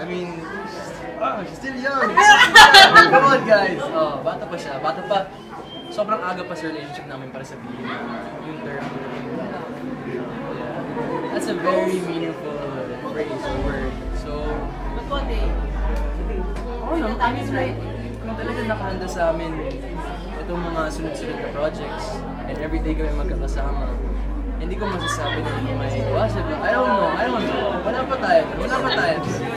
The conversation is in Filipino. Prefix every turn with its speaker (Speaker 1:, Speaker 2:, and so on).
Speaker 1: I mean, she's still young. Come on, guys. Oh, bata pa siya. Bata pa. Sobrang aga pa sa relationship namin para sabihin yung term. Yeah. That's a very meaningful phrase or word. So,
Speaker 2: But one day,
Speaker 1: no,
Speaker 2: the time is right.
Speaker 1: kung talaga nakahanda sa amin itong mga sunod-sunod na projects and everyday kami magkakasama, hindi ko masasabi na hindi may possible. I don't know. Wala pa tayo.